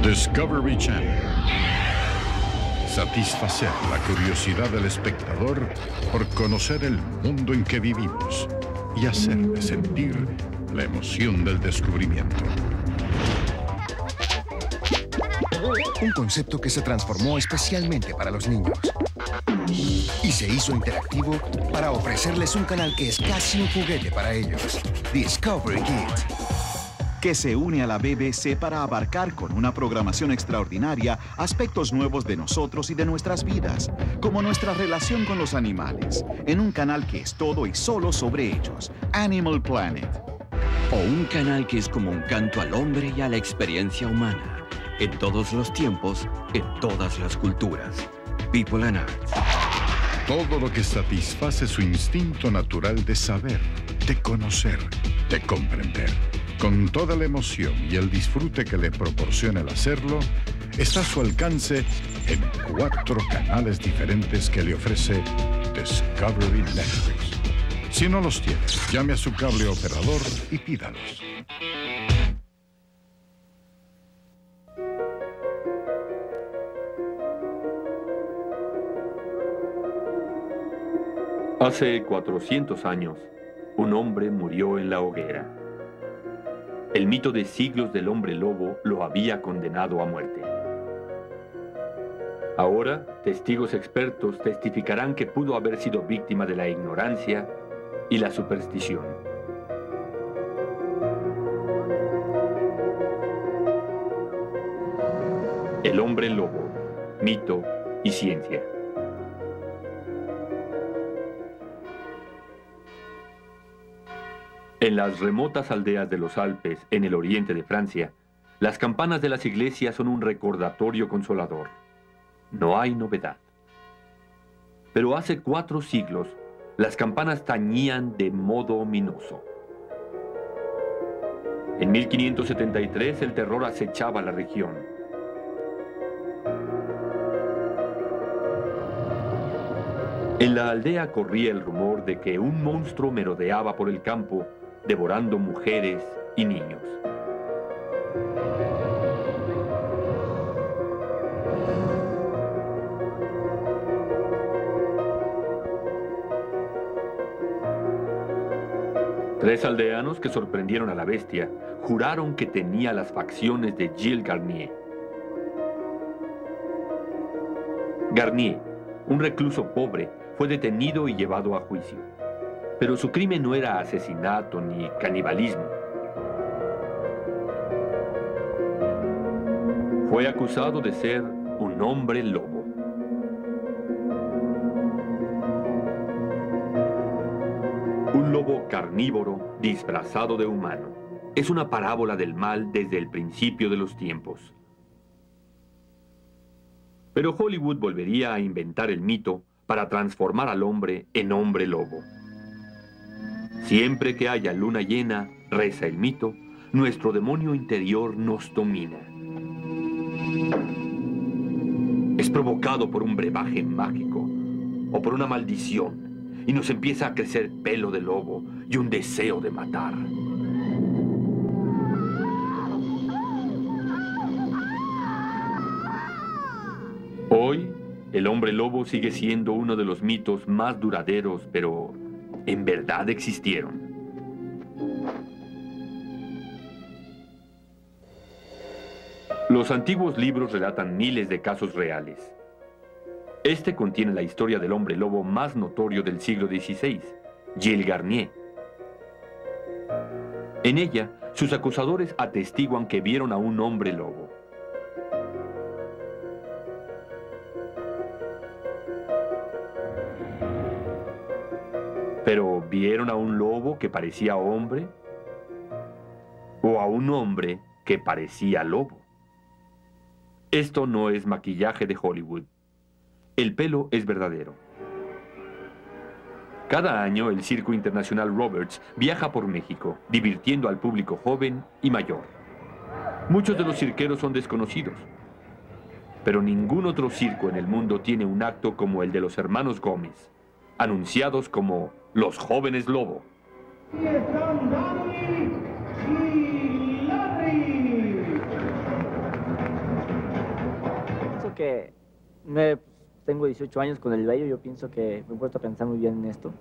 Discovery Channel. Satisfacer la curiosidad del espectador por conocer el mundo en que vivimos y hacerle sentir la emoción del descubrimiento. Un concepto que se transformó especialmente para los niños. Y se hizo interactivo para ofrecerles un canal que es casi un juguete para ellos. Discovery Kids. Que se une a la BBC para abarcar con una programación extraordinaria aspectos nuevos de nosotros y de nuestras vidas, como nuestra relación con los animales, en un canal que es todo y solo sobre ellos, Animal Planet. O un canal que es como un canto al hombre y a la experiencia humana, en todos los tiempos, en todas las culturas. People and Arts. Todo lo que satisface su instinto natural de saber, de conocer, de comprender. Con toda la emoción y el disfrute que le proporciona el hacerlo, está a su alcance en 4 canales diferentes que le ofrece Discovery Networks. Si no los tiene, llame a su cable operador y pídalos. Hace 400 años, un hombre murió en la hoguera. El mito de siglos del hombre lobo lo había condenado a muerte. Ahora, testigos expertos testificarán que pudo haber sido víctima de la ignorancia y la superstición. El hombre lobo, mito y ciencia. En las remotas aldeas de los Alpes, en el oriente de Francia, las campanas de las iglesias son un recordatorio consolador. No hay novedad. Pero hace 4 siglos, las campanas tañían de modo ominoso. En 1573, el terror acechaba la región. En la aldea corría el rumor de que un monstruo merodeaba por el campo, devorando mujeres y niños. Tres aldeanos que sorprendieron a la bestia juraron que tenía las facciones de Gilles Garnier. Garnier, un recluso pobre, fue detenido y llevado a juicio. Pero su crimen no era asesinato ni canibalismo. Fue acusado de ser un hombre lobo. Un lobo carnívoro disfrazado de humano. Es una parábola del mal desde el principio de los tiempos. Pero Hollywood volvería a inventar el mito para transformar al hombre en hombre lobo. Siempre que haya luna llena, reza el mito, nuestro demonio interior nos domina. Es provocado por un brebaje mágico o por una maldición y nos empieza a crecer pelo de lobo y un deseo de matar. Hoy, el hombre lobo sigue siendo uno de los mitos más duraderos, pero en verdad existieron. Los antiguos libros relatan miles de casos reales. Este contiene la historia del hombre lobo más notorio del siglo XVI, Gilles Garnier. En ella, sus acusadores atestiguan que vieron a un hombre lobo. ¿Pero vieron a un lobo que parecía hombre? ¿O a un hombre que parecía lobo? Esto no es maquillaje de Hollywood. El pelo es verdadero. Cada año el Circo Internacional Roberts viaja por México, divirtiendo al público joven y mayor. Muchos de los cirqueros son desconocidos. Pero ningún otro circo en el mundo tiene un acto como el de los hermanos Gómez, anunciados como los jóvenes lobo. pienso que tengo 18 años con el vello, yo pienso que me he puesto a pensar muy bien en esto.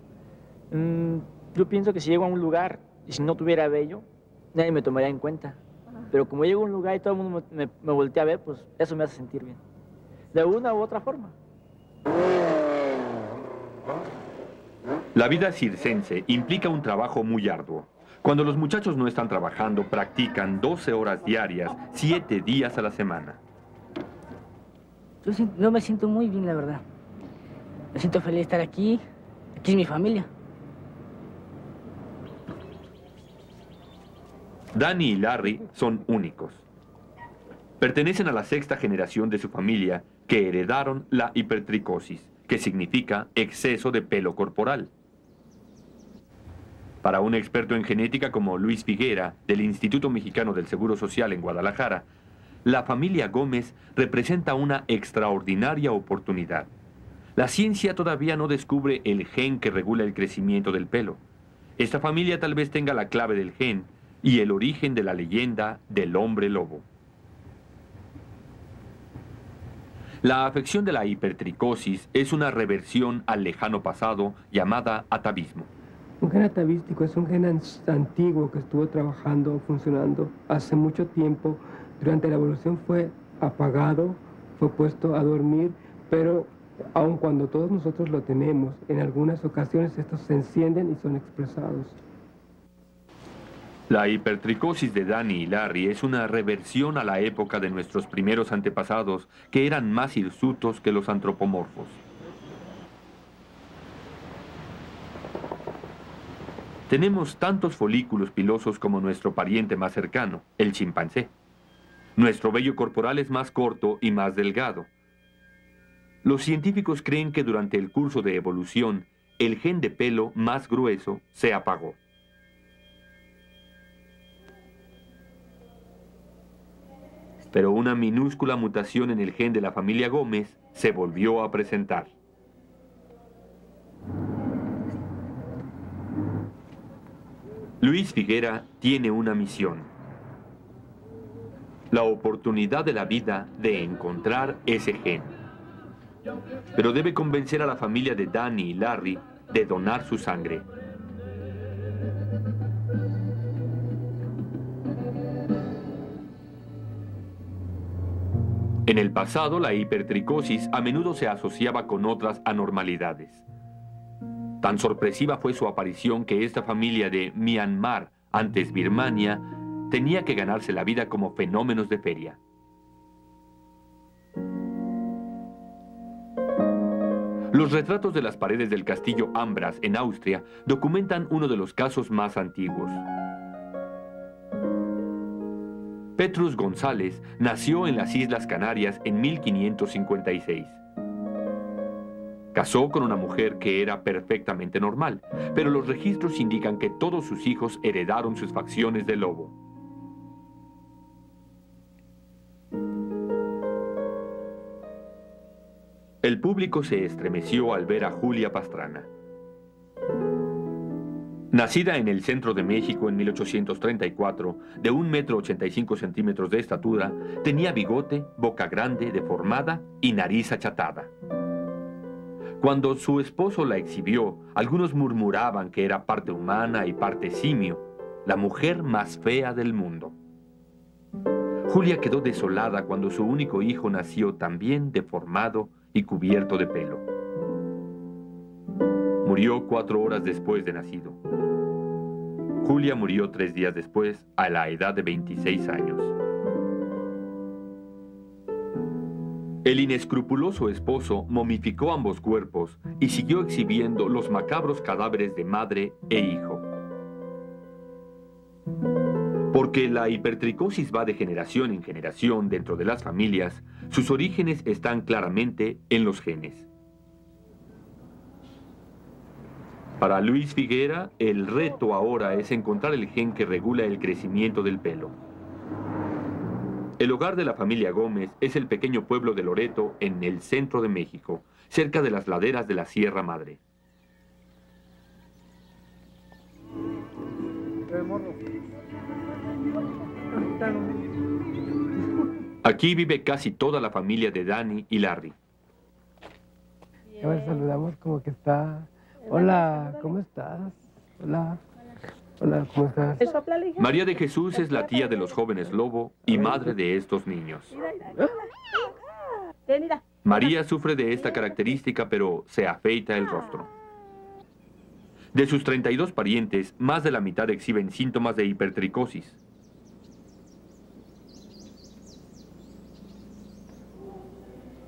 Yo pienso que si llego a un lugar y si no tuviera vello, nadie me tomaría en cuenta. Pero como llego a un lugar y todo el mundo me voltea a ver, pues eso me hace sentir bien. De una u otra forma. La vida circense implica un trabajo muy arduo. Cuando los muchachos no están trabajando, practican 12 horas diarias, 7 días a la semana. Yo me siento muy bien, la verdad. Me siento feliz de estar aquí. Aquí es mi familia. Danny y Larry son únicos. Pertenecen a la 6ª generación de su familia que heredaron la hipertricosis, que significa exceso de pelo corporal. Para un experto en genética como Luis Figuera, del Instituto Mexicano del Seguro Social en Guadalajara, la familia Gómez representa una extraordinaria oportunidad. La ciencia todavía no descubre el gen que regula el crecimiento del pelo. Esta familia tal vez tenga la clave del gen y el origen de la leyenda del hombre lobo. La afección de la hipertricosis es una reversión al lejano pasado llamada atavismo. Un gen atavístico es un gen antiguo que estuvo trabajando, funcionando hace mucho tiempo. Durante la evolución fue apagado, fue puesto a dormir, pero aun cuando todos nosotros lo tenemos, en algunas ocasiones estos se encienden y son expresados. La hipertricosis de Danny y Larry es una reversión a la época de nuestros primeros antepasados, que eran más hirsutos que los antropomorfos. Tenemos tantos folículos pilosos como nuestro pariente más cercano, el chimpancé. Nuestro vello corporal es más corto y más delgado. Los científicos creen que durante el curso de evolución, el gen de pelo más grueso se apagó. Pero una minúscula mutación en el gen de la familia Gómez se volvió a presentar. Luis Figuera tiene una misión. La oportunidad de la vida de encontrar ese gen. Pero debe convencer a la familia de Danny y Larry de donar su sangre. En el pasado, la hipertricosis a menudo se asociaba con otras anormalidades. Tan sorpresiva fue su aparición que esta familia de Myanmar, antes Birmania, tenía que ganarse la vida como fenómenos de feria. Los retratos de las paredes del castillo Ambras en Austria documentan uno de los casos más antiguos. Petrus González nació en las Islas Canarias en 1556. Casó con una mujer que era perfectamente normal, pero los registros indican que todos sus hijos heredaron sus facciones de lobo. El público se estremeció al ver a Julia Pastrana. Nacida en el centro de México en 1834, de 1,85 m de estatura, tenía bigote, boca grande, deformada y nariz achatada. Cuando su esposo la exhibió, algunos murmuraban que era parte humana y parte simio, la mujer más fea del mundo. Julia quedó desolada cuando su único hijo nació también deformado y cubierto de pelo. Murió 4 horas después de nacido. Julia murió 3 días después, a la edad de 26 años. El inescrupuloso esposo momificó ambos cuerpos y siguió exhibiendo los macabros cadáveres de madre e hijo. Porque la hipertricosis va de generación en generación dentro de las familias, sus orígenes están claramente en los genes. Para Luis Figuera, el reto ahora es encontrar el gen que regula el crecimiento del pelo. El hogar de la familia Gómez es el pequeño pueblo de Loreto, en el centro de México, cerca de las laderas de la Sierra Madre. Aquí vive casi toda la familia de Danny y Larry. A ver, saludamos como que está. Hola, ¿cómo estás? Hola. Hola, ¿cómo estás? María de Jesús es la tía de los jóvenes Lobo y madre de estos niños. María sufre de esta característica, pero se afeita el rostro. De sus 32 parientes, más de la mitad exhiben síntomas de hipertricosis.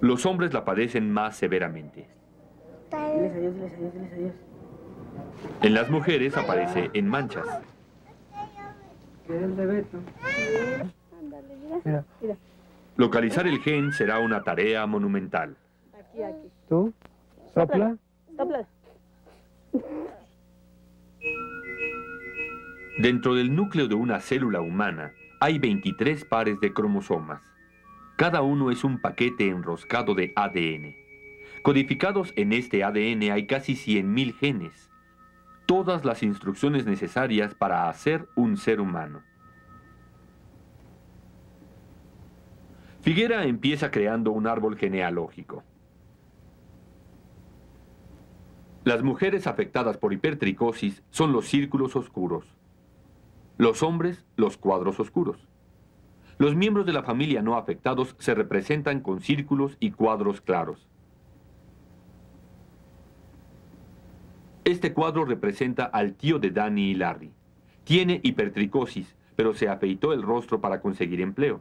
Los hombres la padecen más severamente. Diles adiós, diles adiós, diles adiós. En las mujeres aparece en manchas. ¿Qué es el de Beto? Mira. Localizar el gen será una tarea monumental. Aquí. ¿Tú? ¿Sopla? Sopla. Dentro del núcleo de una célula humana hay 23 pares de cromosomas. Cada uno es un paquete enroscado de ADN. Codificados en este ADN hay casi 100.000 genes. Todas las instrucciones necesarias para hacer un ser humano. Figuera empieza creando un árbol genealógico. Las mujeres afectadas por hipertricosis son los círculos oscuros. Los hombres, los cuadros oscuros. Los miembros de la familia no afectados se representan con círculos y cuadros claros. Este cuadro representa al tío de Danny y Larry. Tiene hipertricosis, pero se afeitó el rostro para conseguir empleo.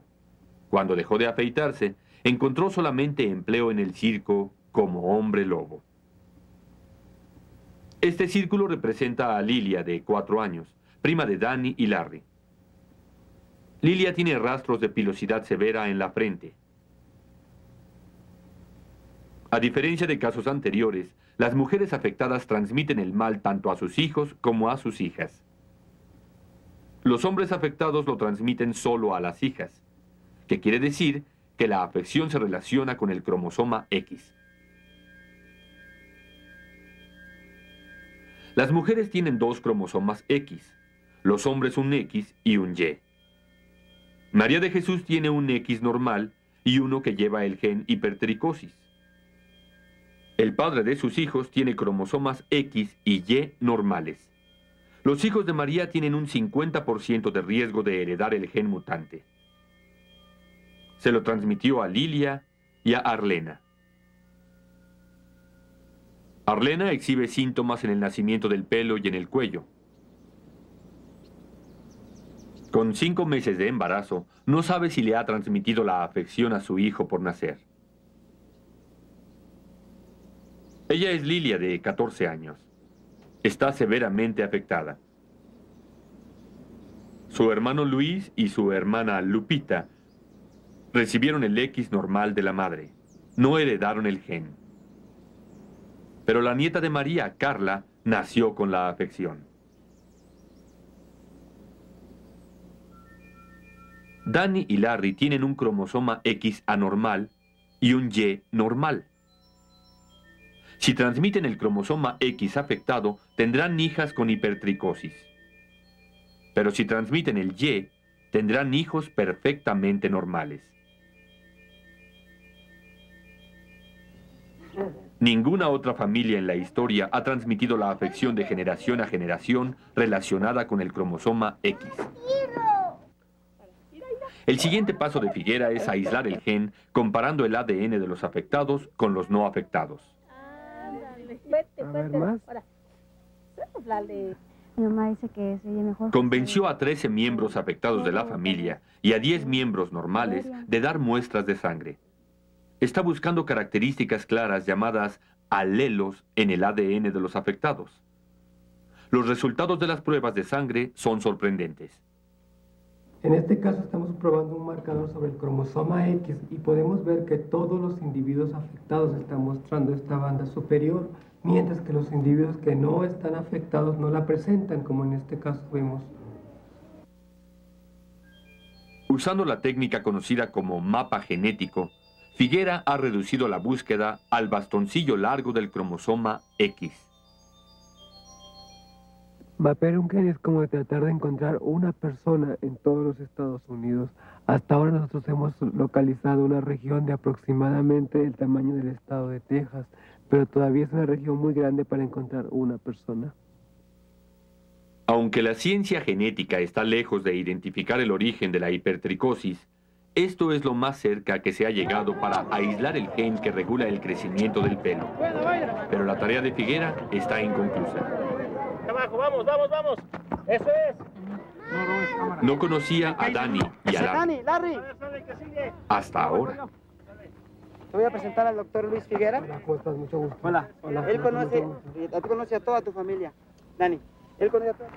Cuando dejó de afeitarse, encontró solamente empleo en el circo como hombre lobo. Este círculo representa a Lilia, de 4 años, prima de Danny y Larry. Lilia tiene rastros de pilosidad severa en la frente. A diferencia de casos anteriores, las mujeres afectadas transmiten el mal tanto a sus hijos como a sus hijas. Los hombres afectados lo transmiten solo a las hijas, que quiere decir que la afección se relaciona con el cromosoma X. Las mujeres tienen 2 cromosomas X, los hombres un X y un Y. María de Jesús tiene un X normal y uno que lleva el gen hipertricosis. El padre de sus hijos tiene cromosomas X y Y normales. Los hijos de María tienen un 50% de riesgo de heredar el gen mutante. Se lo transmitió a Lilia y a Arlena. Arlena exhibe síntomas en el nacimiento del pelo y en el cuello. Con 5 meses de embarazo, no sabe si le ha transmitido la afección a su hijo por nacer. Ella es Lilia, de 14 años. Está severamente afectada. Su hermano Luis y su hermana Lupita recibieron el X normal de la madre. No heredaron el gen. Pero la nieta de María, Carla, nació con la afección. Danny y Larry tienen un cromosoma X anormal y un Y normal. Si transmiten el cromosoma X afectado, tendrán hijas con hipertricosis. Pero si transmiten el Y, tendrán hijos perfectamente normales. Ninguna otra familia en la historia ha transmitido la afección de generación a generación relacionada con el cromosoma X. El siguiente paso de Figuera es aislar el gen comparando el ADN de los afectados con los no afectados. A ver, más. Mi mamá dice que se oye mejor. Convenció a 13 miembros afectados de la familia y a 10 miembros normales de dar muestras de sangre. Está buscando características claras llamadas alelos en el ADN de los afectados. Los resultados de las pruebas de sangre son sorprendentes. En este caso estamos probando un marcador sobre el cromosoma X y podemos ver que todos los individuos afectados están mostrando esta banda superior, mientras que los individuos que no están afectados no la presentan, como en este caso vemos. Usando la técnica conocida como mapa genético, Figuera ha reducido la búsqueda al bastoncillo largo del cromosoma X. Mapear un gen es como tratar de encontrar una persona en todos los Estados Unidos. Hasta ahora nosotros hemos localizado una región de aproximadamente el tamaño del estado de Texas, pero todavía es una región muy grande para encontrar una persona. Aunque la ciencia genética está lejos de identificar el origen de la hipertricosis, esto es lo más cerca que se ha llegado para aislar el gen que regula el crecimiento del pelo. Pero la tarea de Figuera está inconclusa. Abajo, vamos, vamos, vamos. Eso es. No conocía a Danny y a Larry. Larry. Hasta ahora. Te voy a presentar al doctor Luis Figuera. Hola, ¿cómo estás? Mucho gusto. Hola. Hola. Él conoce a toda tu familia, Danny. Él conoce a toda.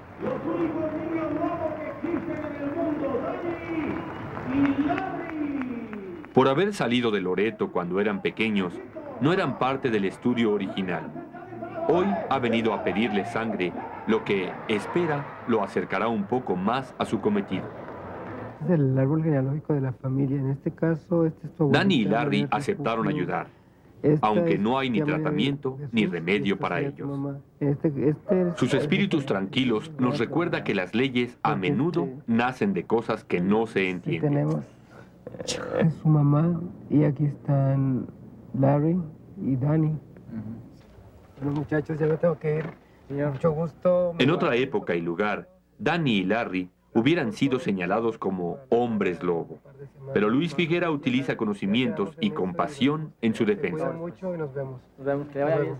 Por haber salido de Loreto cuando eran pequeños, no eran parte del estudio original. Hoy ha venido a pedirle sangre, lo que, espera, lo acercará un poco más a su cometido. Es el árbol genealógico de la familia. En este caso, este es tu abuelita, Danny y Larry María aceptaron Jesús. ayudar, Esta aunque es no hay ni tía María tratamiento Jesús, ni remedio esta para sería tu ellos. mamá. Sus espíritus tranquilos nos recuerda que las leyes a menudo nacen de cosas que no se Aquí entienden. tenemos es su mamá y aquí están Larry y Danny. Bueno, muchachos, ya me tengo que ir. Mucho gusto. En otra época y lugar, Danny y Larry hubieran sido señalados como hombres lobo. Pero Luis Figuera utiliza conocimientos y compasión en su defensa. Mucho y nos vemos. Nos vemos, que le vaya bien.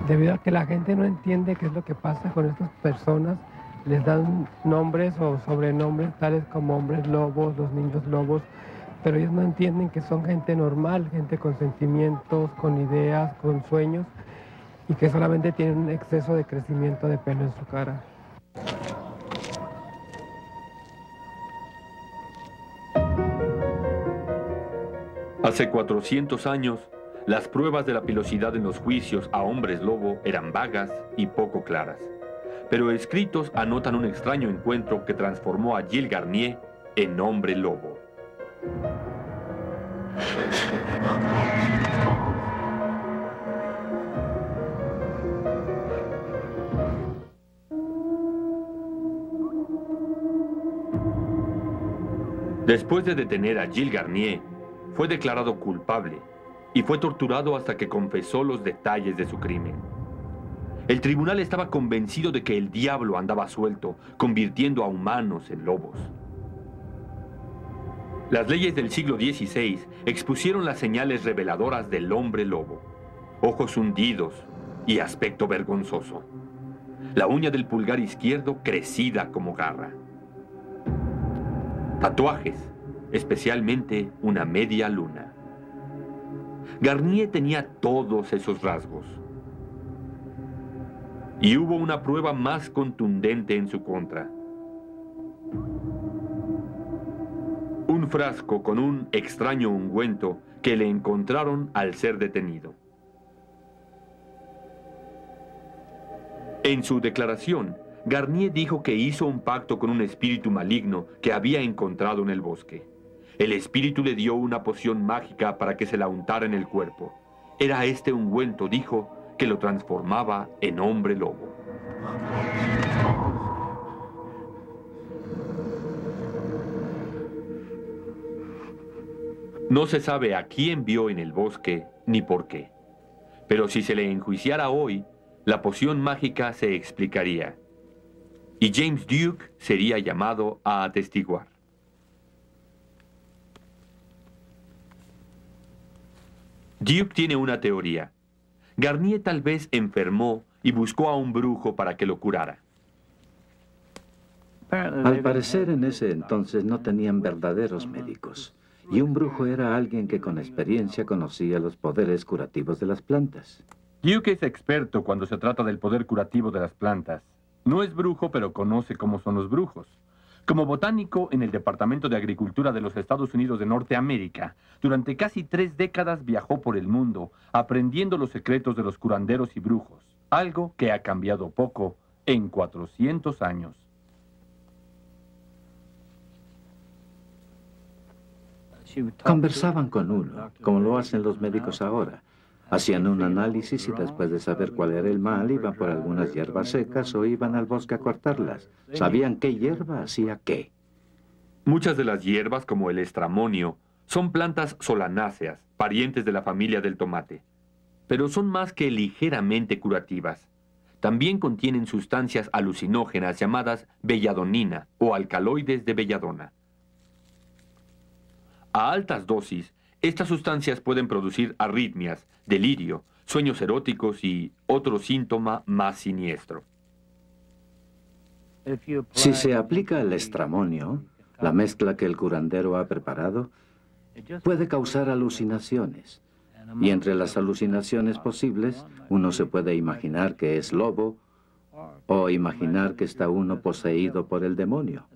Debido a que la gente no entiende qué es lo que pasa con estas personas, les dan nombres o sobrenombres tales como hombres lobos, los niños lobos, pero ellos no entienden que son gente normal, gente con sentimientos, con ideas, con sueños, y que solamente tienen un exceso de crecimiento de pelo en su cara. Hace 400 años, las pruebas de la pilosidad en los juicios a hombres lobo eran vagas y poco claras. Pero escritos anotan un extraño encuentro que transformó a Gilles Garnier en hombre lobo. Después de detener a Gilles Garnier, fue declarado culpable y fue torturado hasta que confesó los detalles de su crimen. El tribunal estaba convencido de que el diablo andaba suelto, convirtiendo a humanos en lobos. Las leyes del siglo XVI expusieron las señales reveladoras del hombre lobo: ojos hundidos y aspecto vergonzoso. La uña del pulgar izquierdo crecida como garra. Tatuajes, especialmente una media luna. Garnier tenía todos esos rasgos. Y hubo una prueba más contundente en su contra. Un frasco con un extraño ungüento que le encontraron al ser detenido. En su declaración, Garnier dijo que hizo un pacto con un espíritu maligno que había encontrado en el bosque. El espíritu le dio una poción mágica para que se la untara en el cuerpo. Era este ungüento, dijo, que lo transformaba en hombre lobo. No se sabe a quién vio en el bosque ni por qué. Pero si se le enjuiciara hoy, la poción mágica se explicaría. Y James Duke sería llamado a atestiguar. Duke tiene una teoría. Garnier tal vez enfermó y buscó a un brujo para que lo curara. Al parecer, en ese entonces no tenían verdaderos médicos. Y un brujo era alguien que con experiencia conocía los poderes curativos de las plantas. Duke es experto cuando se trata del poder curativo de las plantas. No es brujo, pero conoce cómo son los brujos. Como botánico en el Departamento de Agricultura de los Estados Unidos de Norteamérica, durante casi 3 décadas viajó por el mundo, aprendiendo los secretos de los curanderos y brujos, algo que ha cambiado poco en 400 años. Conversaban con uno, como lo hacen los médicos ahora. Hacían un análisis y después de saber cuál era el mal, iban por algunas hierbas secas o iban al bosque a cortarlas. Sabían qué hierba hacía qué. Muchas de las hierbas, como el estramonio, son plantas solanáceas, parientes de la familia del tomate. Pero son más que ligeramente curativas. También contienen sustancias alucinógenas llamadas belladonina o alcaloides de belladona. A altas dosis, estas sustancias pueden producir arritmias, delirio, sueños eróticos y otro síntoma más siniestro. Si se aplica el estramonio, la mezcla que el curandero ha preparado, puede causar alucinaciones. Y entre las alucinaciones posibles, uno se puede imaginar que es lobo o imaginar que está uno poseído por el demonio.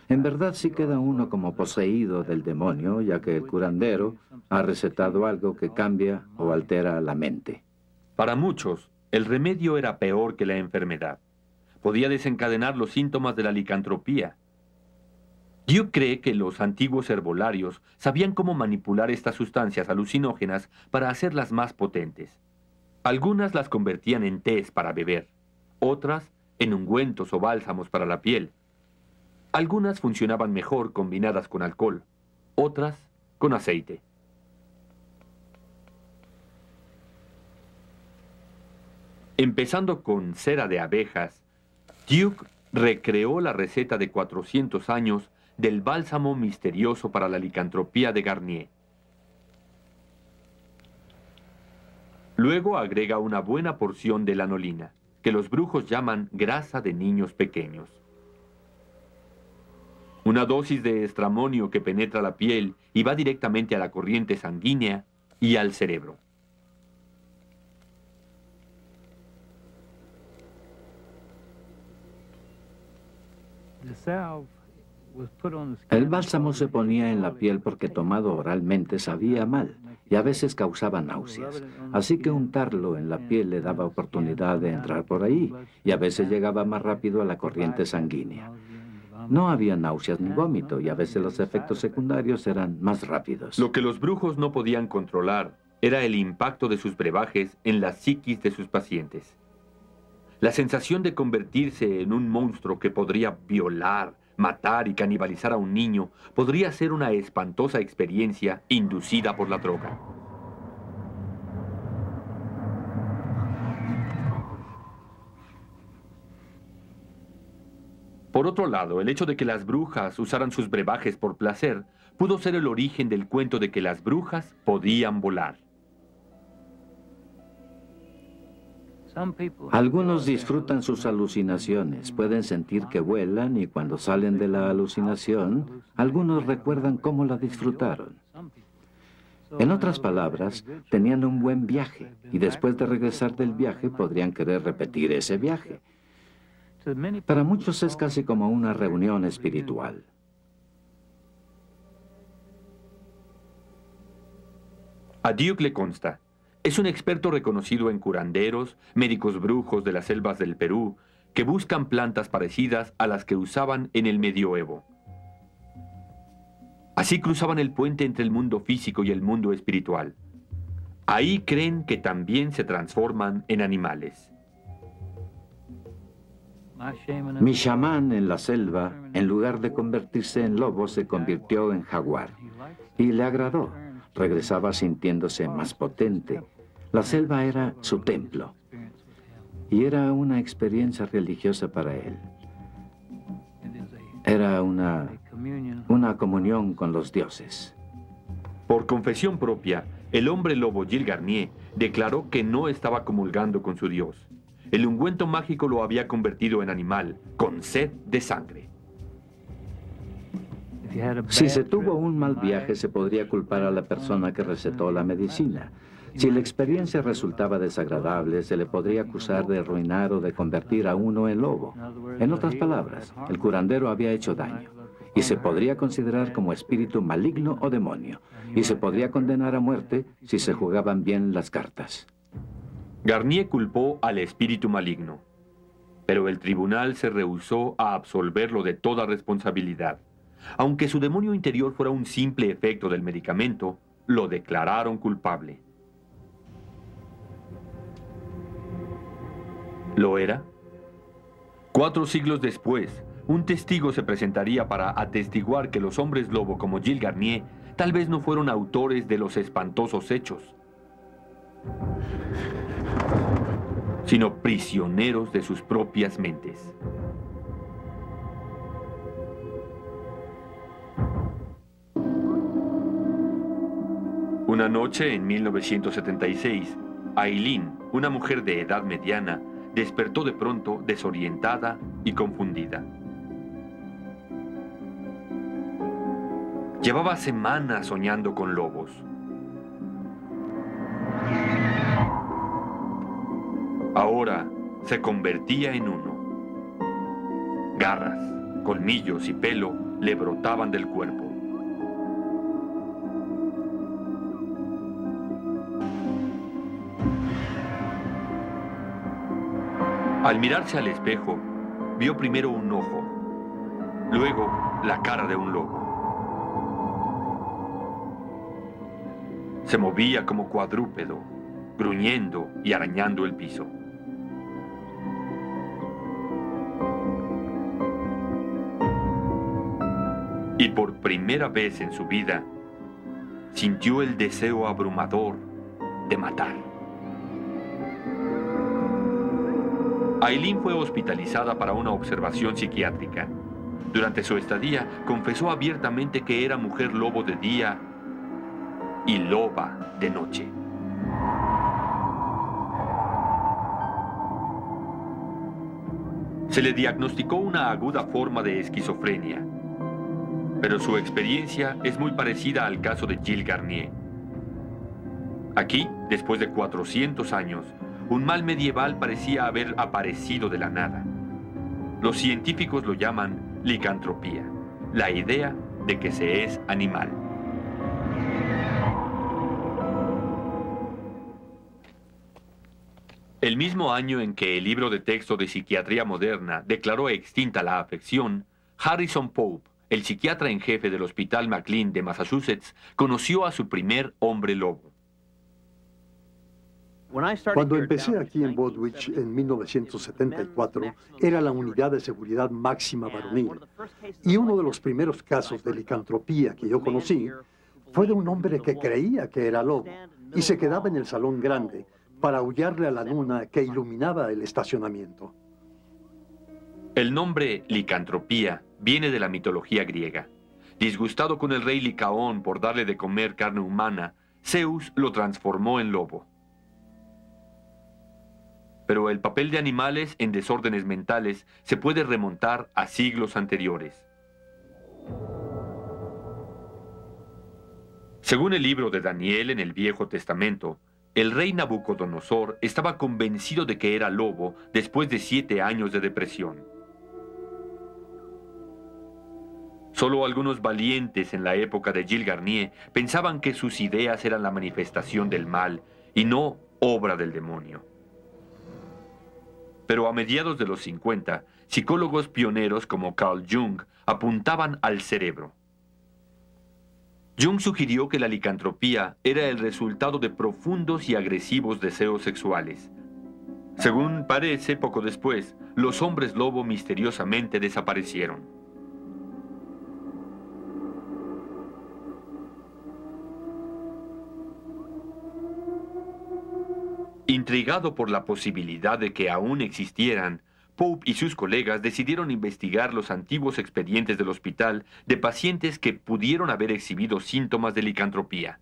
En verdad sí queda uno como poseído del demonio, ya que el curandero ha recetado algo que cambia o altera la mente. Para muchos, el remedio era peor que la enfermedad. Podía desencadenar los síntomas de la licantropía. Duke cree que los antiguos herbolarios sabían cómo manipular estas sustancias alucinógenas para hacerlas más potentes. Algunas las convertían en tés para beber, otras en ungüentos o bálsamos para la piel. Algunas funcionaban mejor combinadas con alcohol, otras con aceite. Empezando con cera de abejas, Duke recreó la receta de 400 años del bálsamo misterioso para la licantropía de Garnier. Luego agrega una buena porción de lanolina, que los brujos llaman grasa de niños pequeños. Una dosis de estramonio que penetra la piel y va directamente a la corriente sanguínea y al cerebro. El bálsamo se ponía en la piel porque tomado oralmente sabía mal y a veces causaba náuseas. Así que untarlo en la piel le daba oportunidad de entrar por ahí y a veces llegaba más rápido a la corriente sanguínea. No había náuseas ni vómito y a veces los efectos secundarios eran más rápidos. Lo que los brujos no podían controlar era el impacto de sus brebajes en la psiquis de sus pacientes. La sensación de convertirse en un monstruo que podría violar, matar y canibalizar a un niño podría ser una espantosa experiencia inducida por la droga. Por otro lado, el hecho de que las brujas usaran sus brebajes por placer pudo ser el origen del cuento de que las brujas podían volar. Algunos disfrutan sus alucinaciones, pueden sentir que vuelan y cuando salen de la alucinación, algunos recuerdan cómo la disfrutaron. En otras palabras, tenían un buen viaje y después de regresar del viaje podrían querer repetir ese viaje. Para muchos es casi como una reunión espiritual. A Duke le consta. Es un experto reconocido en curanderos, médicos brujos de las selvas del Perú, que buscan plantas parecidas a las que usaban en el medioevo. Así cruzaban el puente entre el mundo físico y el mundo espiritual. Ahí creen que también se transforman en animales. Mi chamán en la selva, en lugar de convertirse en lobo, se convirtió en jaguar. Y le agradó. Regresaba sintiéndose más potente. La selva era su templo. Y era una experiencia religiosa para él. Era una comunión con los dioses. Por confesión propia, el hombre lobo Gilles Garnier declaró que no estaba comulgando con su dios. El ungüento mágico lo había convertido en animal, con sed de sangre. Si se tuvo un mal viaje, se podría culpar a la persona que recetó la medicina. Si la experiencia resultaba desagradable, se le podría acusar de arruinar o de convertir a uno en lobo. En otras palabras, el curandero había hecho daño y se podría considerar como espíritu maligno o demonio, y se podría condenar a muerte si se jugaban bien las cartas. Garnier culpó al espíritu maligno, pero el tribunal se rehusó a absolverlo de toda responsabilidad. Aunque su demonio interior fuera un simple efecto del medicamento, lo declararon culpable. ¿Lo era? 4 siglos después, un testigo se presentaría para atestiguar que los hombres lobo como Gilles Garnier tal vez no fueron autores de los espantosos hechos, sino prisioneros de sus propias mentes. Una noche en 1976, Aileen, una mujer de edad mediana, despertó de pronto desorientada y confundida. Llevaba semanas soñando con lobos. Ahora se convertía en uno. Garras, colmillos y pelo le brotaban del cuerpo. Al mirarse al espejo, vio primero un ojo, luego la cara de un lobo. Se movía como cuadrúpedo, gruñendo y arañando el piso. Y por primera vez en su vida, sintió el deseo abrumador de matar. Aileen fue hospitalizada para una observación psiquiátrica. Durante su estadía, confesó abiertamente que era mujer lobo de día y loba de noche. Se le diagnosticó una aguda forma de esquizofrenia, pero su experiencia es muy parecida al caso de Gilles Garnier. Aquí, después de 400 años, un mal medieval parecía haber aparecido de la nada. Los científicos lo llaman licantropía, la idea de que se es animal. El mismo año en que el libro de texto de psiquiatría moderna declaró extinta la afección, Harrison Pope, el psiquiatra en jefe del Hospital McLean de Massachusetts, conoció a su primer hombre lobo. Cuando empecé aquí en Woodbridge en 1974, era la unidad de seguridad máxima varonil. Y uno de los primeros casos de licantropía que yo conocí fue de un hombre que creía que era lobo y se quedaba en el salón grande para aullarle a la luna que iluminaba el estacionamiento. El nombre licantropía viene de la mitología griega. Disgustado con el rey Licaón por darle de comer carne humana, Zeus lo transformó en lobo. Pero el papel de animales en desórdenes mentales se puede remontar a siglos anteriores. Según el libro de Daniel en el Viejo Testamento, el rey Nabucodonosor estaba convencido de que era lobo después de 7 años de depresión. Solo algunos valientes en la época de Gilles Garnier pensaban que sus ideas eran la manifestación del mal y no obra del demonio. Pero a mediados de los 50, psicólogos pioneros como Carl Jung apuntaban al cerebro. Jung sugirió que la licantropía era el resultado de profundos y agresivos deseos sexuales. Según parece, poco después, los hombres lobo misteriosamente desaparecieron. Intrigado por la posibilidad de que aún existieran, Pope y sus colegas decidieron investigar los antiguos expedientes del hospital de pacientes que pudieron haber exhibido síntomas de licantropía.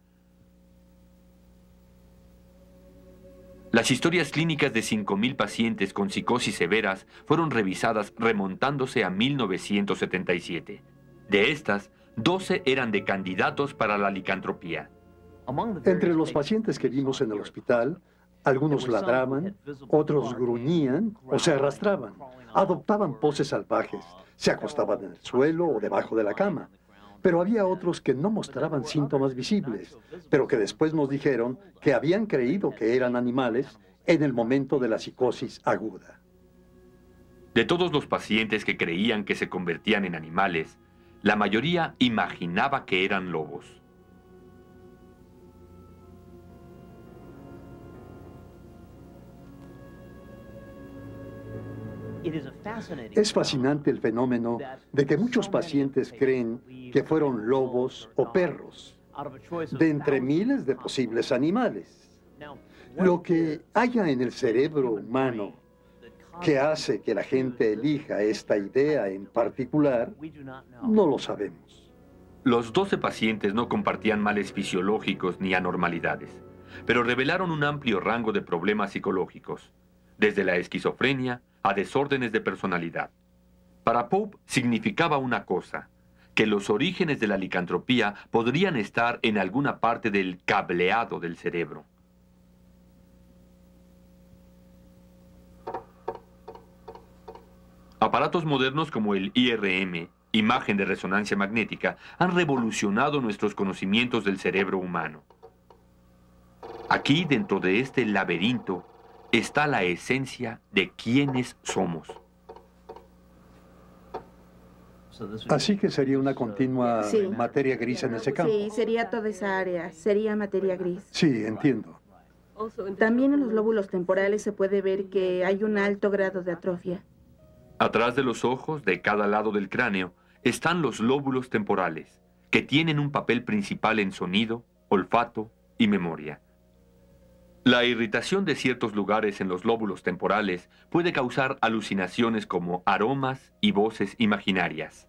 Las historias clínicas de 5.000 pacientes con psicosis severas fueron revisadas remontándose a 1977. De estas, 12 eran de candidatos para la licantropía. Entre los pacientes que vimos en el hospital, algunos ladraban, otros gruñían o se arrastraban, adoptaban poses salvajes, se acostaban en el suelo o debajo de la cama. Pero había otros que no mostraban síntomas visibles, pero que después nos dijeron que habían creído que eran animales en el momento de la psicosis aguda. De todos los pacientes que creían que se convertían en animales, la mayoría imaginaba que eran lobos. Es fascinante el fenómeno de que muchos pacientes creen que fueron lobos o perros, de entre miles de posibles animales. Lo que haya en el cerebro humano que hace que la gente elija esta idea en particular, no lo sabemos. Los 12 pacientes no compartían males fisiológicos ni anormalidades, pero revelaron un amplio rango de problemas psicológicos, desde la esquizofrenia a desórdenes de personalidad. Para Pope significaba una cosa, que los orígenes de la licantropía podrían estar en alguna parte del cableado del cerebro. Aparatos modernos como el IRM, imagen de resonancia magnética, han revolucionado nuestros conocimientos del cerebro humano. Aquí, dentro de este laberinto, está la esencia de quiénes somos. Así que sería una continua materia gris en ese campo. Sí, sería toda esa área, sería materia gris. Sí, entiendo. También en los lóbulos temporales se puede ver que hay un alto grado de atrofia. Atrás de los ojos, de cada lado del cráneo, están los lóbulos temporales, que tienen un papel principal en sonido, olfato y memoria. La irritación de ciertos lugares en los lóbulos temporales puede causar alucinaciones como aromas y voces imaginarias.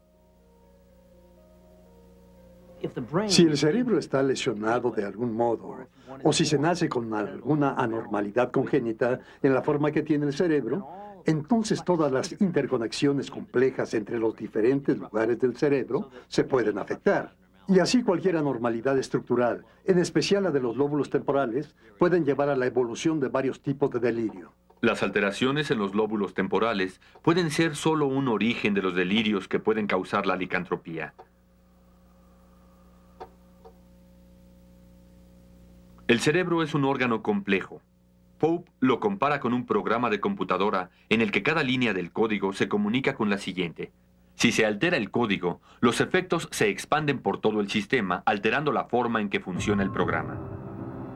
Si el cerebro está lesionado de algún modo, o si se nace con alguna anormalidad congénita en la forma que tiene el cerebro, entonces todas las interconexiones complejas entre los diferentes lugares del cerebro se pueden afectar. Y así cualquier anormalidad estructural, en especial la de los lóbulos temporales, pueden llevar a la evolución de varios tipos de delirio. Las alteraciones en los lóbulos temporales pueden ser solo un origen de los delirios que pueden causar la licantropía. El cerebro es un órgano complejo. Pope lo compara con un programa de computadora en el que cada línea del código se comunica con la siguiente. Si se altera el código, los efectos se expanden por todo el sistema, alterando la forma en que funciona el programa.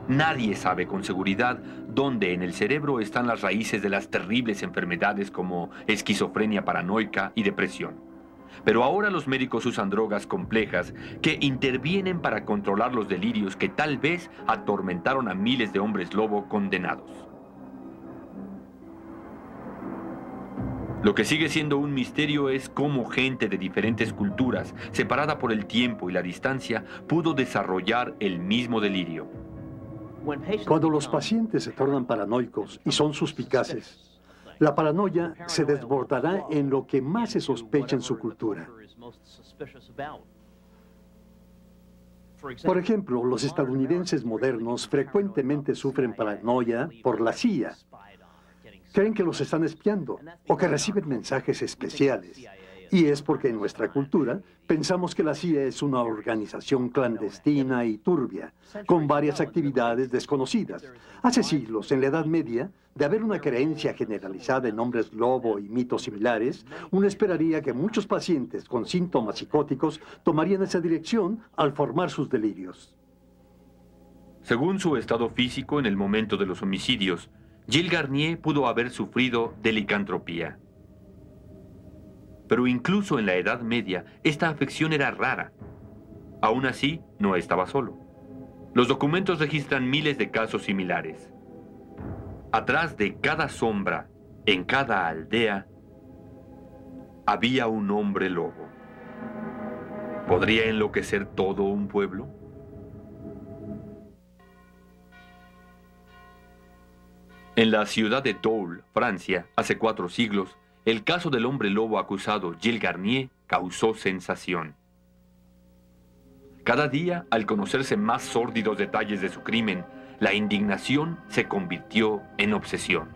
Nadie sabe con seguridad dónde en el cerebro están las raíces de las terribles enfermedades como esquizofrenia paranoica y depresión. Pero ahora los médicos usan drogas complejas que intervienen para controlar los delirios que tal vez atormentaron a miles de hombres lobo condenados. Lo que sigue siendo un misterio es cómo gente de diferentes culturas, separada por el tiempo y la distancia, pudo desarrollar el mismo delirio. Cuando los pacientes se tornan paranoicos y son suspicaces, la paranoia se desbordará en lo que más se sospecha en su cultura. Por ejemplo, los estadounidenses modernos frecuentemente sufren paranoia por la CIA. Creen que los están espiando o que reciben mensajes especiales. Y es porque en nuestra cultura pensamos que la CIA es una organización clandestina y turbia, con varias actividades desconocidas. Hace siglos, en la Edad Media, de haber una creencia generalizada en hombres lobo y mitos similares, uno esperaría que muchos pacientes con síntomas psicóticos tomarían esa dirección al formar sus delirios. Según su estado físico en el momento de los homicidios, Gilles Garnier pudo haber sufrido de licantropía. Pero incluso en la Edad Media, esta afección era rara. Aún así, no estaba solo. Los documentos registran miles de casos similares. Atrás de cada sombra, en cada aldea, había un hombre lobo. ¿Podría enloquecer todo un pueblo? En la ciudad de Toul, Francia, hace 4 siglos, el caso del hombre lobo acusado Gilles Garnier causó sensación. Cada día, al conocerse más sórdidos detalles de su crimen, la indignación se convirtió en obsesión.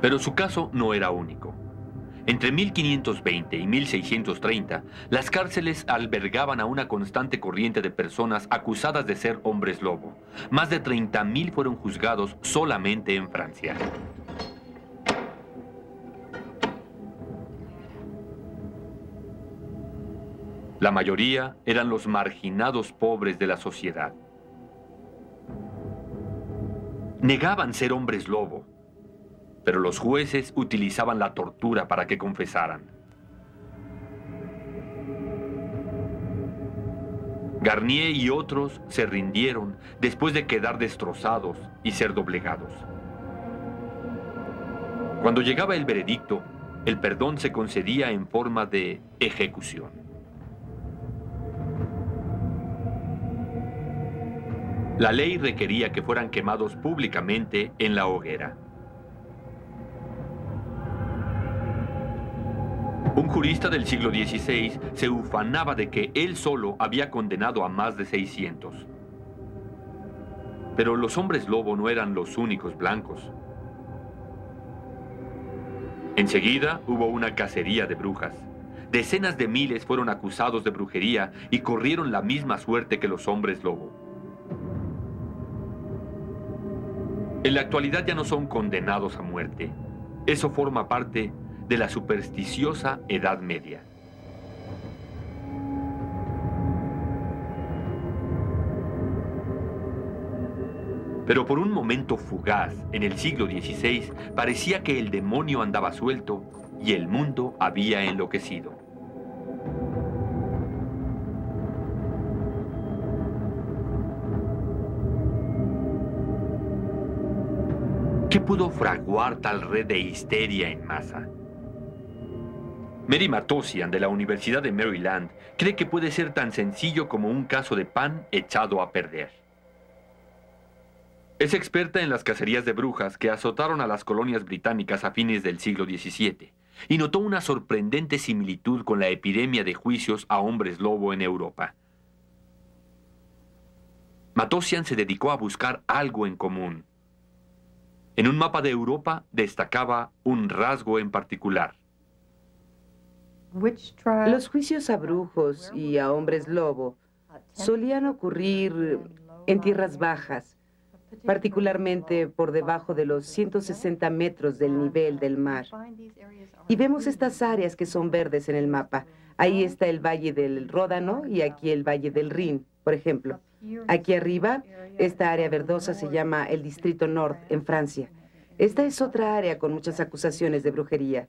Pero su caso no era único. Entre 1520 y 1630, las cárceles albergaban a una constante corriente de personas acusadas de ser hombres lobo. Más de 30.000 fueron juzgados solamente en Francia. La mayoría eran los marginados pobres de la sociedad. Negaban ser hombres lobo, pero los jueces utilizaban la tortura para que confesaran. Garnier y otros se rindieron después de quedar destrozados y ser doblegados. Cuando llegaba el veredicto, el perdón se concedía en forma de ejecución. La ley requería que fueran quemados públicamente en la hoguera. Un jurista del siglo XVI se ufanaba de que él solo había condenado a más de 600. Pero los hombres lobo no eran los únicos blancos. Enseguida hubo una cacería de brujas. Decenas de miles fueron acusados de brujería y corrieron la misma suerte que los hombres lobo. En la actualidad ya no son condenados a muerte. Eso forma parte de la supersticiosa Edad Media. Pero por un momento fugaz, en el siglo XVI, parecía que el demonio andaba suelto y el mundo había enloquecido. ¿Qué pudo fraguar tal red de histeria en masa? Mary Matossian, de la Universidad de Maryland, cree que puede ser tan sencillo como un caso de pan echado a perder. Es experta en las cacerías de brujas que azotaron a las colonias británicas a fines del siglo XVII y notó una sorprendente similitud con la epidemia de juicios a hombres lobo en Europa. Matossian se dedicó a buscar algo en común. En un mapa de Europa destacaba un rasgo en particular. Los juicios a brujos y a hombres lobo solían ocurrir en tierras bajas, particularmente por debajo de los 160 metros del nivel del mar. Y vemos estas áreas que son verdes en el mapa. Ahí está el Valle del Ródano y aquí el Valle del Rin, por ejemplo. Aquí arriba, esta área verdosa se llama el Distrito Nord, en Francia. Esta es otra área con muchas acusaciones de brujería.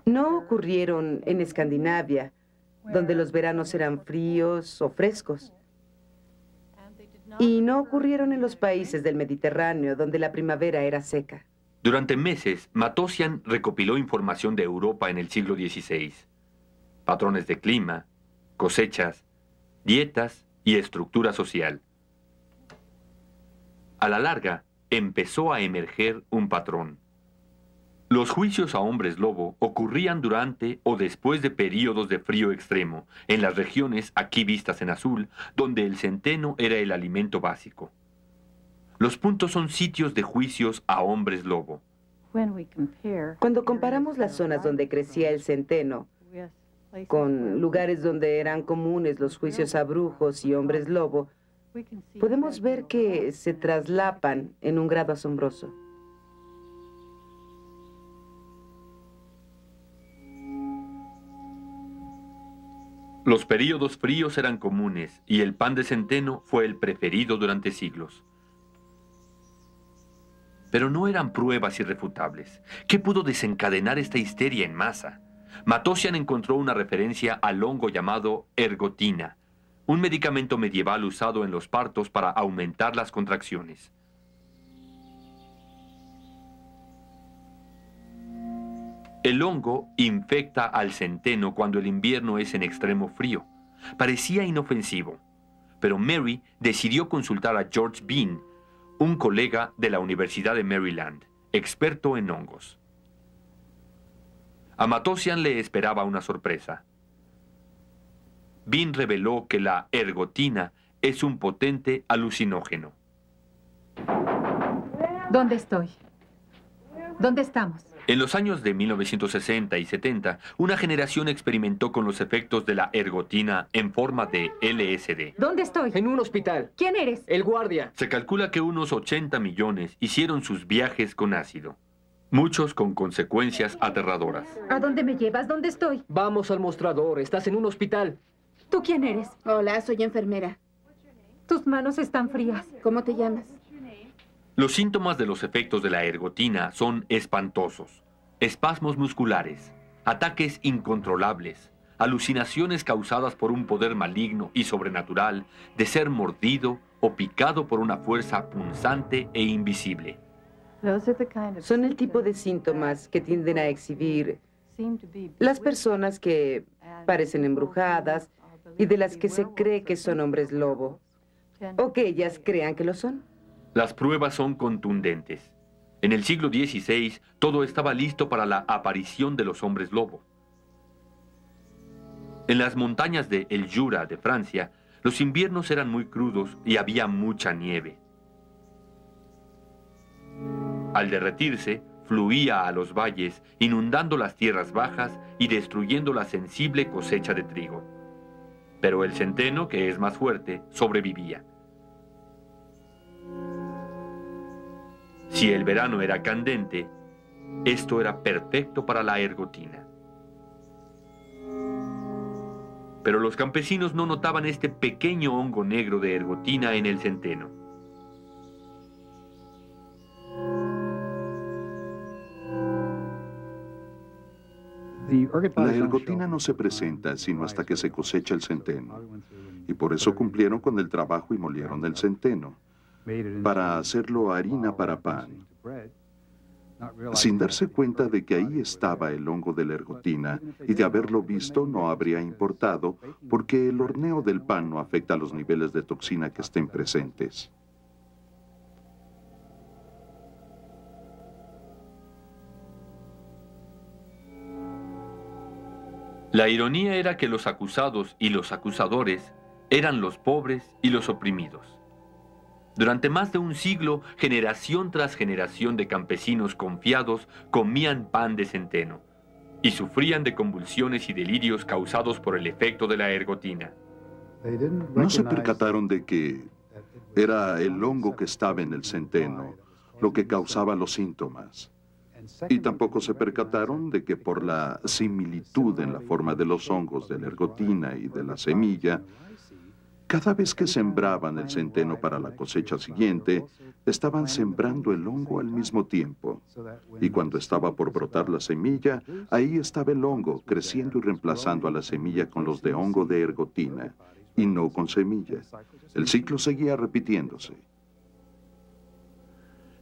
No ocurrieron en Escandinavia, donde los veranos eran fríos o frescos. Y no ocurrieron en los países del Mediterráneo, donde la primavera era seca. Durante meses, Matossian recopiló información de Europa en el siglo XVI. Patrones de clima, cosechas, dietas y estructura social. A la larga, empezó a emerger un patrón. Los juicios a hombres lobo ocurrían durante o después de períodos de frío extremo, en las regiones aquí vistas en azul, donde el centeno era el alimento básico. Los puntos son sitios de juicios a hombres lobo. Cuando comparamos las zonas donde crecía el centeno con lugares donde eran comunes los juicios a brujos y hombres lobo, podemos ver que se traslapan en un grado asombroso. Los períodos fríos eran comunes y el pan de centeno fue el preferido durante siglos. Pero no eran pruebas irrefutables. ¿Qué pudo desencadenar esta histeria en masa? Matossian encontró una referencia al hongo llamado ergotina, un medicamento medieval usado en los partos para aumentar las contracciones. El hongo infecta al centeno cuando el invierno es en extremo frío. Parecía inofensivo, pero Mary decidió consultar a George Bean, un colega de la Universidad de Maryland, experto en hongos. A Matossian le esperaba una sorpresa. Bean reveló que la ergotina es un potente alucinógeno. ¿Dónde estoy? ¿Dónde estamos? En los años de 1960 y 70, una generación experimentó con los efectos de la ergotina en forma de LSD. ¿Dónde estoy? En un hospital. ¿Quién eres? El guardia. Se calcula que unos 80 millones hicieron sus viajes con ácido, muchos con consecuencias aterradoras. ¿A dónde me llevas? ¿Dónde estoy? Vamos al mostrador. Estás en un hospital. ¿Tú quién eres? Hola, soy enfermera. Tus manos están frías. ¿Cómo te llamas? Los síntomas de los efectos de la ergotina son espantosos. Espasmos musculares, ataques incontrolables, alucinaciones causadas por un poder maligno y sobrenatural de ser mordido o picado por una fuerza punzante e invisible. Son el tipo de síntomas que tienden a exhibir las personas que parecen embrujadas y de las que se cree que son hombres lobo, o que ellas crean que lo son. Las pruebas son contundentes. En el siglo XVI, todo estaba listo para la aparición de los hombres lobo. En las montañas de El Jura de Francia, los inviernos eran muy crudos y había mucha nieve. Al derretirse, fluía a los valles, inundando las tierras bajas y destruyendo la sensible cosecha de trigo. Pero el centeno, que es más fuerte, sobrevivía. Si el verano era candente, esto era perfecto para la ergotina. Pero los campesinos no notaban este pequeño hongo negro de ergotina en el centeno. La ergotina no se presenta sino hasta que se cosecha el centeno, y por eso cumplieron con el trabajo y molieron el centeno, para hacerlo harina para pan, sin darse cuenta de que ahí estaba el hongo de la ergotina, y de haberlo visto no habría importado, porque el horneo del pan no afecta a los niveles de toxina que estén presentes. La ironía era que los acusados y los acusadores eran los pobres y los oprimidos. Durante más de un siglo, generación tras generación de campesinos confiados comían pan de centeno y sufrían de convulsiones y delirios causados por el efecto de la ergotina. No se percataron de que era el hongo que estaba en el centeno lo que causaba los síntomas. Y tampoco se percataron de que por la similitud en la forma de los hongos de la ergotina y de la semilla, cada vez que sembraban el centeno para la cosecha siguiente, estaban sembrando el hongo al mismo tiempo. Y cuando estaba por brotar la semilla, ahí estaba el hongo creciendo y reemplazando a la semilla con los de hongo de ergotina, y no con semilla. El ciclo seguía repitiéndose.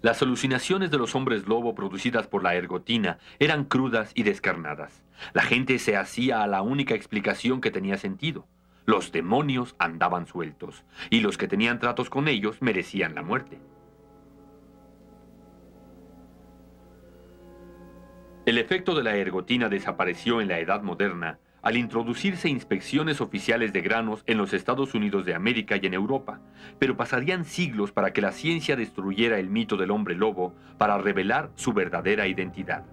Las alucinaciones de los hombres lobo producidas por la ergotina eran crudas y descarnadas. La gente se hacía a la única explicación que tenía sentido. Los demonios andaban sueltos, y los que tenían tratos con ellos merecían la muerte. El efecto de la ergotina desapareció en la Edad Moderna al introducirse inspecciones oficiales de granos en los Estados Unidos de América y en Europa, pero pasarían siglos para que la ciencia destruyera el mito del hombre lobo para revelar su verdadera identidad.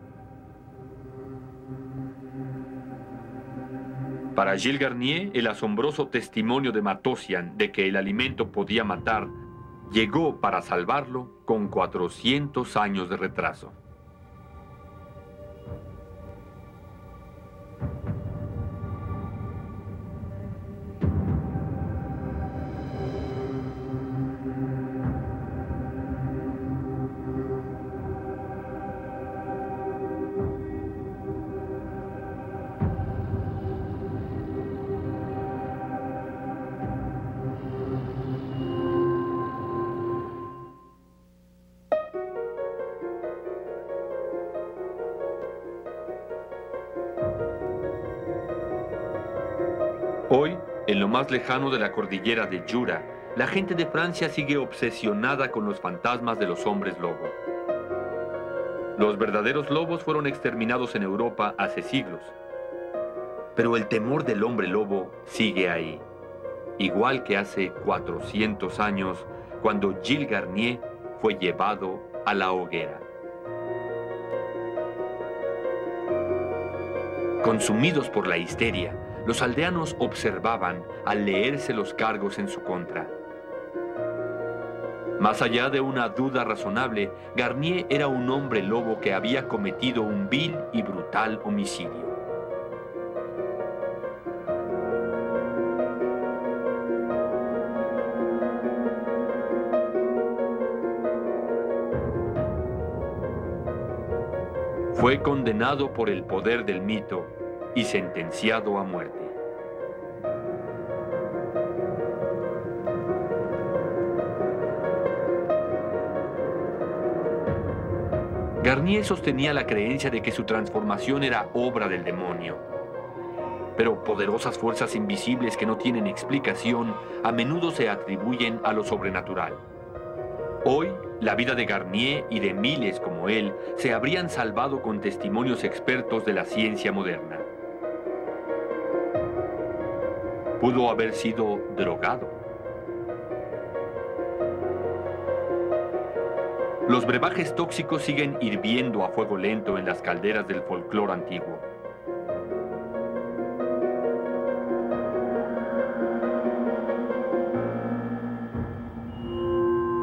Para Gilles Garnier, el asombroso testimonio de Matosian de que el alimento podía matar llegó para salvarlo con 400 años de retraso. Hoy, en lo más lejano de la cordillera de Jura, la gente de Francia sigue obsesionada con los fantasmas de los hombres lobo. Los verdaderos lobos fueron exterminados en Europa hace siglos. Pero el temor del hombre lobo sigue ahí, igual que hace 400 años, cuando Gilles Garnier fue llevado a la hoguera. Consumidos por la histeria, los aldeanos observaban al leerse los cargos en su contra. Más allá de una duda razonable, Garnier era un hombre lobo que había cometido un vil y brutal homicidio. Fue condenado por el poder del mito y sentenciado a muerte. Garnier sostenía la creencia de que su transformación era obra del demonio. Pero poderosas fuerzas invisibles que no tienen explicación a menudo se atribuyen a lo sobrenatural. Hoy, la vida de Garnier y de miles como él se habrían salvado con testimonios expertos de la ciencia moderna. Pudo haber sido drogado. Los brebajes tóxicos siguen hirviendo a fuego lento en las calderas del folclore antiguo.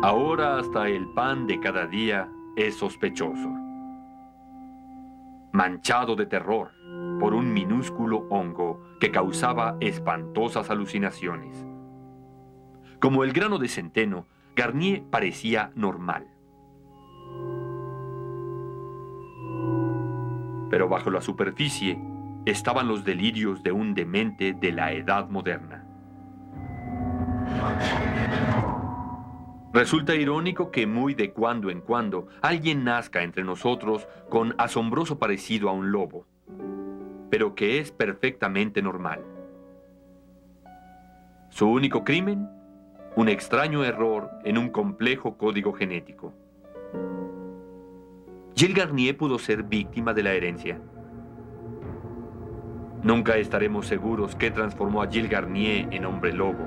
Ahora hasta el pan de cada día es sospechoso. Manchado de terror por un minúsculo hongo que causaba espantosas alucinaciones. Como el grano de centeno, Garnier parecía normal. Pero bajo la superficie estaban los delirios de un demente de la edad moderna. Resulta irónico que muy de cuando en cuando alguien nazca entre nosotros con asombroso parecido a un lobo, pero que es perfectamente normal. Su único crimen, un extraño error en un complejo código genético. Gilles Garnier pudo ser víctima de la herencia. Nunca estaremos seguros qué transformó a Gilles Garnier en hombre lobo,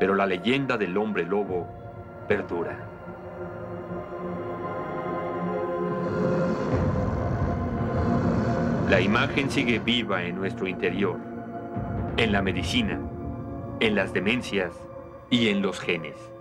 pero la leyenda del hombre lobo perdura. La imagen sigue viva en nuestro interior, en la medicina, en las demencias y en los genes.